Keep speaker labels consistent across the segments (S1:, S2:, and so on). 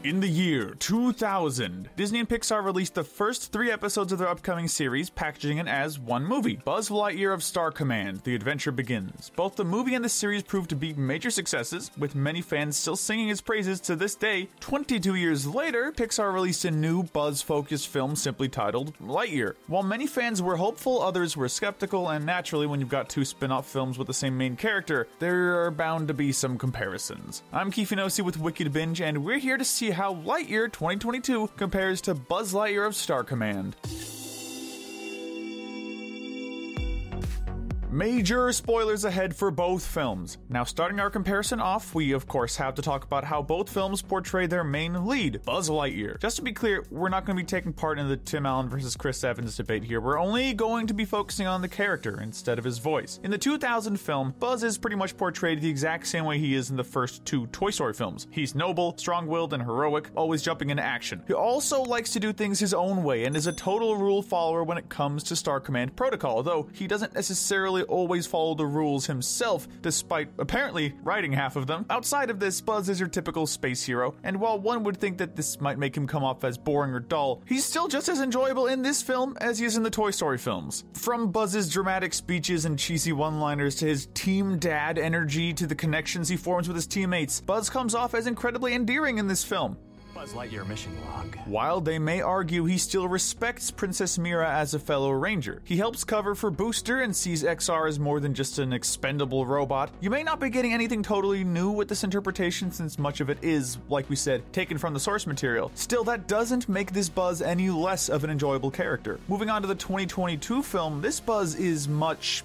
S1: In the year 2000, Disney and Pixar released the first 3 episodes of their upcoming series, packaging it as one movie, Buzz Lightyear of Star Command: The Adventure Begins. Both the movie and the series proved to be major successes, with many fans still singing its praises to this day. 22 years later, Pixar released a new Buzz-focused film simply titled Lightyear. While many fans were hopeful, others were skeptical, and naturally, when you've got 2 spin-off films with the same main character, there are bound to be some comparisons. I'm Keith Inosi with Wicked Binge, and we're here to see how Lightyear 2022 compares to Buzz Lightyear of Star Command. Major spoilers ahead for both films. Now, starting our comparison off, we of course have to talk about how both films portray their main lead, Buzz Lightyear. Just to be clear, we're not going to be taking part in the Tim Allen versus Chris Evans debate here. We're only going to be focusing on the character instead of his voice. In the 2000 film, Buzz is pretty much portrayed the exact same way he is in the first 2 Toy Story films. He's noble, strong-willed, and heroic, always jumping into action. He also likes to do things his own way and is a total rule follower when it comes to Star Command protocol, though he doesn't necessarily always follow the rules himself, despite apparently writing half of them. Outside of this, Buzz is your typical space hero, and while one would think that this might make him come off as boring or dull, he's still just as enjoyable in this film as he is in the Toy Story films. From Buzz's dramatic speeches and cheesy one-liners to his team dad energy to the connections he forms with his teammates, Buzz comes off as incredibly endearing in this film.
S2: Buzz Lightyear mission log.
S1: While they may argue, he still respects Princess Mira as a fellow ranger. He helps cover for Booster and sees XR as more than just an expendable robot. You may not be getting anything totally new with this interpretation, since much of it is, like we said, taken from the source material. Still, that doesn't make this Buzz any less of an enjoyable character. Moving on to the 2022 film, this Buzz is much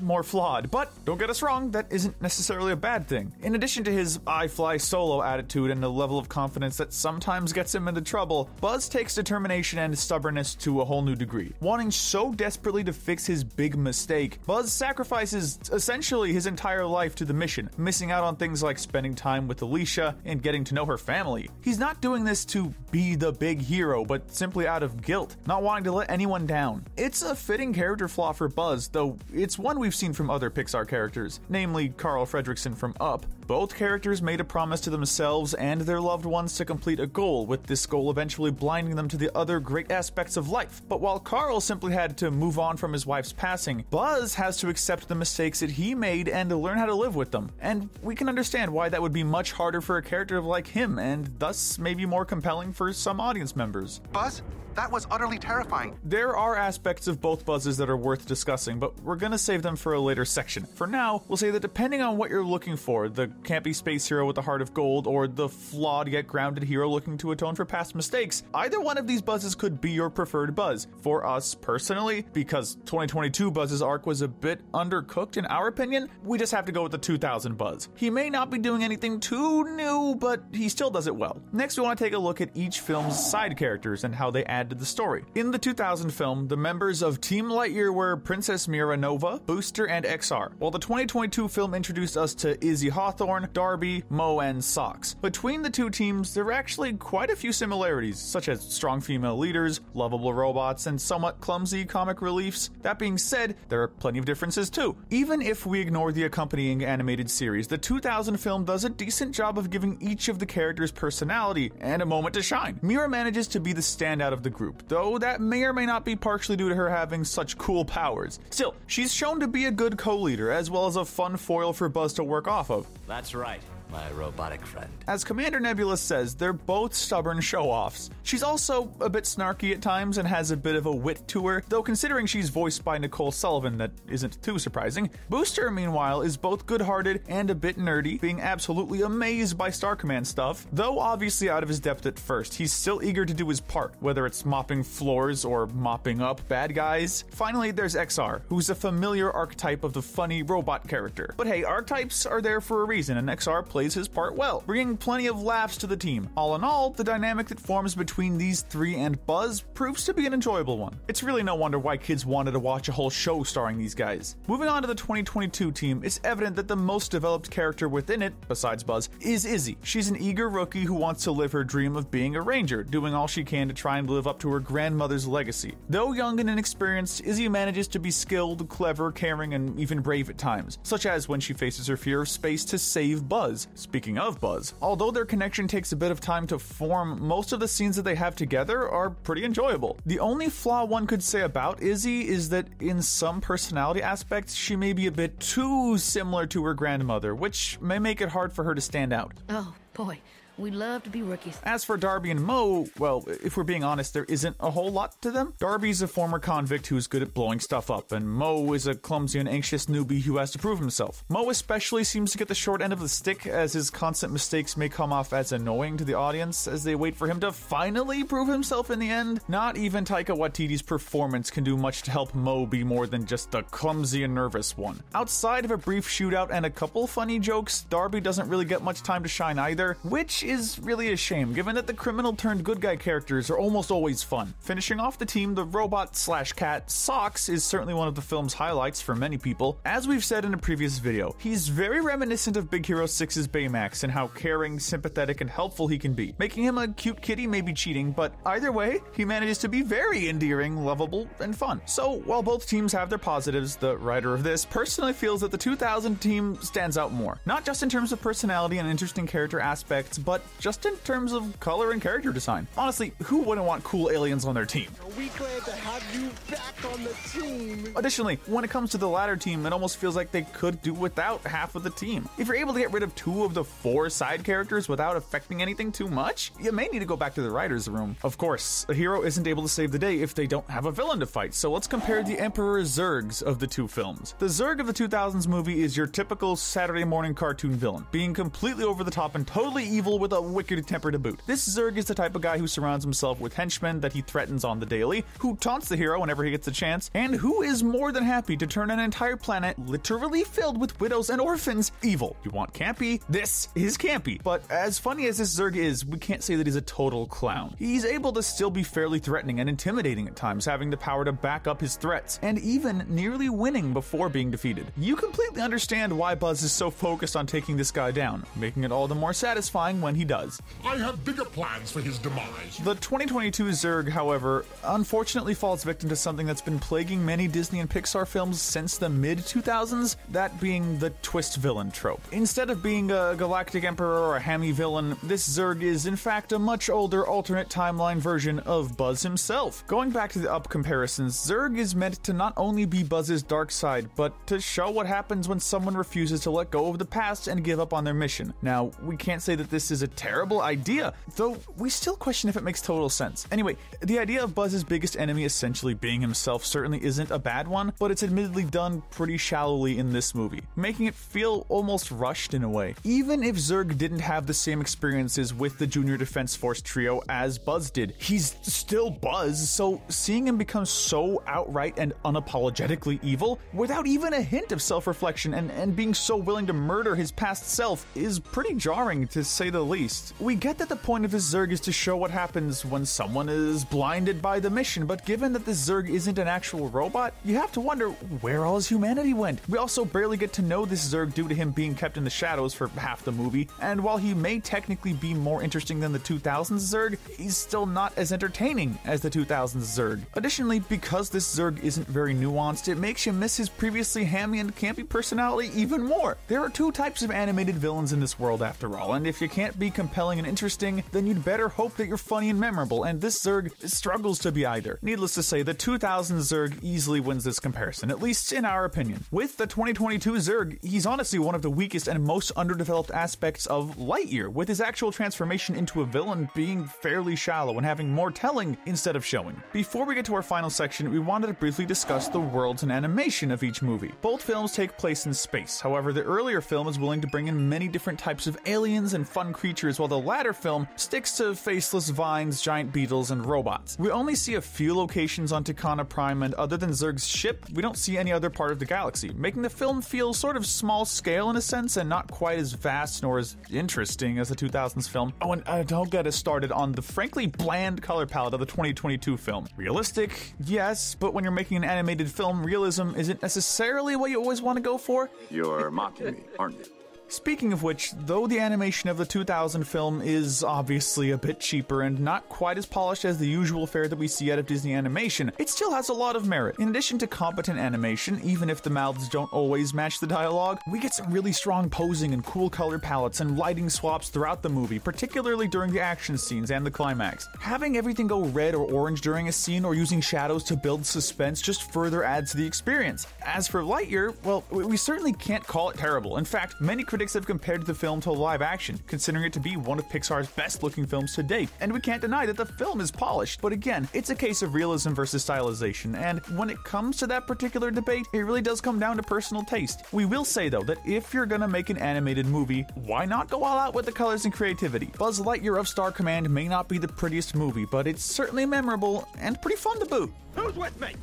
S1: more flawed, but don't get us wrong, that isn't necessarily a bad thing. In addition to his I fly solo attitude and a level of confidence that sometimes gets him into trouble, Buzz takes determination and stubbornness to a whole new degree. Wanting so desperately to fix his big mistake, Buzz sacrifices essentially his entire life to the mission, missing out on things like spending time with Alicia and getting to know her family. He's not doing this to be the big hero, but simply out of guilt, not wanting to let anyone down. It's a fitting character flaw for Buzz, though it's one we've seen from other Pixar characters, namely Carl Fredricksen from Up. Both characters made a promise to themselves and their loved ones to complete a goal, with this goal eventually blinding them to the other great aspects of life. But while Carl simply had to move on from his wife's passing, Buzz has to accept the mistakes that he made and to learn how to live with them. And we can understand why that would be much harder for a character like him, and thus maybe more compelling for some audience members.
S3: Buzz, that was utterly terrifying.
S1: There are aspects of both Buzzes that are worth discussing, but we're gonna save them for a later section. For now, we'll say that depending on what you're looking for, the campy space hero with a heart of gold, or the flawed yet grounded hero looking to atone for past mistakes, either one of these Buzzes could be your preferred Buzz. For us personally, because 2022 Buzz's arc was a bit undercooked in our opinion, we just have to go with the 2000 Buzz. He may not be doing anything too new, but he still does it well. Next, we want to take a look at each film's side characters and how they add to the story. In the 2000 film, the members of Team Lightyear were Princess Mira Nova, Booster, and XR, while the 2022 film introduced us to Izzy Hawthorne, Darby, Mo, and Socks. Between the two teams, there were actually quite a few similarities, such as strong female leaders, lovable robots, and somewhat clumsy comic reliefs. That being said, there are plenty of differences too. Even if we ignore the accompanying animated series, the 2000 film does a decent job of giving each of the characters personality and a moment to shine. Mira manages to be the standout of the group, though that may or may not be partially due to her having such cool powers. Still, she's shown to be a good co-leader, as well as a fun foil for Buzz to work off of.
S2: That's right, my robotic friend.
S1: As Commander Nebula says, they're both stubborn show-offs. She's also a bit snarky at times and has a bit of a wit to her, though considering she's voiced by Nicole Sullivan, that isn't too surprising. Booster, meanwhile, is both good-hearted and a bit nerdy, being absolutely amazed by Star Command stuff. Though obviously out of his depth at first, he's still eager to do his part, whether it's mopping floors or mopping up bad guys. Finally, there's XR, who's a familiar archetype of the funny robot character. But hey, archetypes are there for a reason, and XR plays his part well, bringing plenty of laughs to the team. All in all, the dynamic that forms between these three and Buzz proves to be an enjoyable one. It's really no wonder why kids wanted to watch a whole show starring these guys. Moving on to the 2022 team, it's evident that the most developed character within it, besides Buzz, is Izzy. She's an eager rookie who wants to live her dream of being a ranger, doing all she can to try and live up to her grandmother's legacy. Though young and inexperienced, Izzy manages to be skilled, clever, caring, and even brave at times, such as when she faces her fear of space to save Buzz. Buzz. Speaking of Buzz, although their connection takes a bit of time to form, most of the scenes that they have together are pretty enjoyable. The only flaw one could say about Izzy is that in some personality aspects, she may be a bit too similar to her grandmother, which may make it hard for her to stand out.
S4: Oh, boy. We love to be rookies.
S1: As for Darby and Mo, well, if we're being honest, there isn't a whole lot to them. Darby's a former convict who's good at blowing stuff up, and Mo is a clumsy and anxious newbie who has to prove himself. Mo especially seems to get the short end of the stick, as his constant mistakes may come off as annoying to the audience as they wait for him to finally prove himself in the end. Not even Taika Waititi's performance can do much to help Mo be more than just the clumsy and nervous one. Outside of a brief shootout and a couple funny jokes, Darby doesn't really get much time to shine either, which is really a shame, given that the criminal turned good guy characters are almost always fun. Finishing off the team, the robot/cat Socks is certainly one of the film's highlights for many people. As we've said in a previous video, he's very reminiscent of Big Hero 6's Baymax and how caring, sympathetic, and helpful he can be. Making him a cute kitty may be cheating, but either way, he manages to be very endearing, lovable, and fun. So, while both teams have their positives, the writer of this personally feels that the 2000 team stands out more. Not just in terms of personality and interesting character aspects, but just in terms of color and character design. Honestly, who wouldn't want cool aliens on their team?
S5: Are we glad to have you back on the team?
S1: Additionally, when it comes to the latter team, it almost feels like they could do without half of the team. If you're able to get rid of 2 of the 4 side characters without affecting anything too much, you may need to go back to the writer's room. Of course, a hero isn't able to save the day if they don't have a villain to fight, so let's compare the Emperor Zurgs of the 2 films. The Zurg of the 2000s movie is your typical Saturday morning cartoon villain, being completely over the top and totally evil with a wicked temper to boot. This Zurg is the type of guy who surrounds himself with henchmen that he threatens on the daily, who taunts the hero whenever he gets a chance, and who is more than happy to turn an entire planet literally filled with widows and orphans evil. You want campy? This is campy. But as funny as this Zurg is, we can't say that he's a total clown. He's able to still be fairly threatening and intimidating at times, having the power to back up his threats, and even nearly winning before being defeated. You completely understand why Buzz is so focused on taking this guy down, making it all the more satisfying when he does.
S6: I have bigger plans for his demise.
S1: The 2022 Zurg, however, unfortunately falls victim to something that's been plaguing many Disney and Pixar films since the mid-2000s, that being the twist villain trope. Instead of being a galactic emperor or a hammy villain, this Zurg is in fact a much older alternate timeline version of Buzz himself. Going back to the Up comparisons, Zurg is meant to not only be Buzz's dark side, but to show what happens when someone refuses to let go of the past and give up on their mission. Now, we can't say that this is a terrible idea, though we still question if it makes total sense. Anyway, the idea of Buzz's biggest enemy essentially being himself certainly isn't a bad one, but it's admittedly done pretty shallowly in this movie, making it feel almost rushed in a way. Even if Zurg didn't have the same experiences with the Junior Defense Force trio as Buzz did, he's still Buzz, so seeing him become so outright and unapologetically evil, without even a hint of self-reflection and being so willing to murder his past self, is pretty jarring to say the least. We get that the point of this Zurg is to show what happens when someone is blinded by the mission, but given that this Zurg isn't an actual robot, you have to wonder where all his humanity went. We also barely get to know this Zurg due to him being kept in the shadows for half the movie, and while he may technically be more interesting than the 2000s Zurg, he's still not as entertaining as the 2000s Zurg. Additionally, because this Zurg isn't very nuanced, it makes you miss his previously hammy and campy personality even more. There are 2 types of animated villains in this world after all, and if you can't be compelling and interesting, then you'd better hope that you're funny and memorable, and this Zurg struggles to be either. Needless to say, the 2000 Zurg easily wins this comparison, at least in our opinion. With the 2022 Zurg, he's honestly one of the weakest and most underdeveloped aspects of Lightyear, with his actual transformation into a villain being fairly shallow and having more telling instead of showing. Before we get to our final section, we wanted to briefly discuss the worlds and animation of each movie. Both films take place in space, however the earlier film is willing to bring in many different types of aliens and fun creatures, while the latter film sticks to faceless vines, giant beetles, and robots. We only see a few locations on Tucana Prime, and other than Zurg's ship, we don't see any other part of the galaxy, making the film feel sort of small scale in a sense and not quite as vast nor as interesting as the 2000s film. Oh, and don't get us started on the frankly bland color palette of the 2022 film. Realistic, yes, but when you're making an animated film, realism isn't necessarily what you always want to go for.
S7: You're mocking me, aren't you?
S1: Speaking of which, though the animation of the 2000 film is obviously a bit cheaper and not quite as polished as the usual fare that we see out of Disney Animation, it still has a lot of merit. In addition to competent animation, even if the mouths don't always match the dialogue, we get some really strong posing and cool color palettes and lighting swaps throughout the movie, particularly during the action scenes and the climax. Having everything go red or orange during a scene or using shadows to build suspense just further adds to the experience. As for Lightyear, well, we certainly can't call it terrible. In fact, many critics have compared the film to live action, considering it to be one of Pixar's best looking films to date, and we can't deny that the film is polished, but again, it's a case of realism versus stylization, and when it comes to that particular debate, it really does come down to personal taste. We will say though that if you're gonna make an animated movie, why not go all out with the colors and creativity? Buzz Lightyear of Star Command may not be the prettiest movie, but it's certainly memorable and pretty fun to boot.
S5: Who's with me?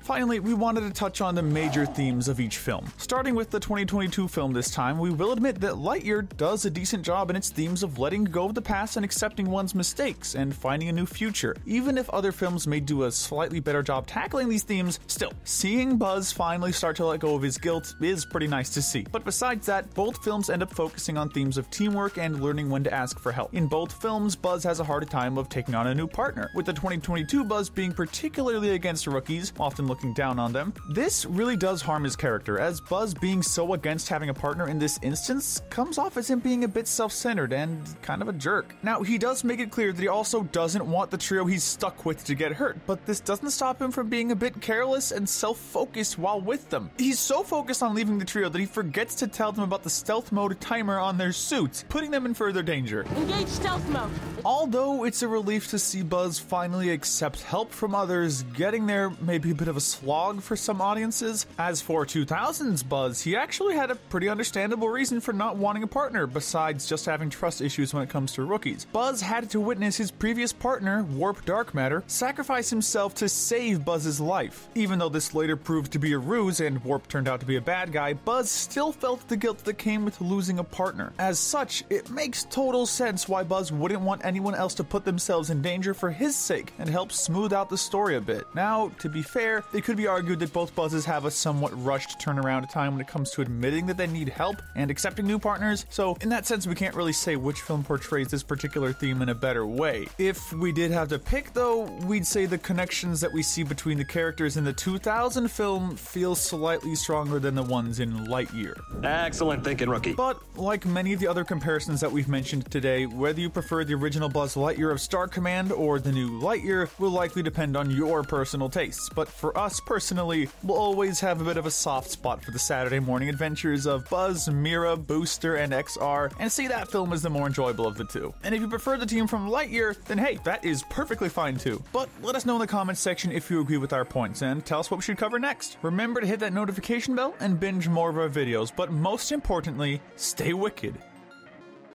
S1: Finally, we wanted to touch on the major themes of each film. Starting with the 2022 film this time, we will admit that Lightyear does a decent job in its themes of letting go of the past and accepting one's mistakes and finding a new future. Even if other films may do a slightly better job tackling these themes, still, seeing Buzz finally start to let go of his guilt is pretty nice to see. But besides that, both films end up focusing on themes of teamwork and learning when to ask for help. In both films, Buzz has a harder time of taking on a new partner, with the 2022 Buzz being particularly against rookies, often looking down on them. This really does harm his character, as Buzz being so against having a partner in this instance comes off as him being a bit self-centered and kind of a jerk. Now, he does make it clear that he also doesn't want the trio he's stuck with to get hurt, but this doesn't stop him from being a bit careless and self-focused while with them. He's so focused on leaving the trio that he forgets to tell them about the stealth mode timer on their suits, putting them in further danger.
S7: Engage stealth mode.
S1: Although it's a relief to see Buzz finally accept help from others, getting there may be a bit of a slog for some audiences. As for 2000's Buzz, he actually had a pretty understandable reason for not wanting a partner, besides just having trust issues when it comes to rookies. Buzz had to witness his previous partner, Warp Dark Matter, sacrifice himself to save Buzz's life. Even though this later proved to be a ruse and Warp turned out to be a bad guy, Buzz still felt the guilt that came with losing a partner. As such, it makes total sense why Buzz wouldn't want anyone else to put themselves in danger for his sake and help smooth out the story a bit. Now, to be fair, it could be argued that both Buzzes have a somewhat rushed turnaround time when it comes to admitting that they need help and accepting new partners, so in that sense we can't really say which film portrays this particular theme in a better way. If we did have to pick though, we'd say the connections that we see between the characters in the 2000 film feel slightly stronger than the ones in Lightyear.
S2: Excellent thinking, rookie.
S1: But like many of the other comparisons that we've mentioned today, whether you prefer the original Buzz Lightyear of Star Command or the new Lightyear will likely depend on your personal tastes, but for us personally, we'll always have a bit of a soft spot for the Saturday morning adventures of Buzz, Mira, Booster, and XR, and see that film as the more enjoyable of the two. And if you prefer the team from Lightyear, then hey, that is perfectly fine too. But let us know in the comments section if you agree with our points, and tell us what we should cover next. Remember to hit that notification bell and binge more of our videos, but most importantly, stay wicked.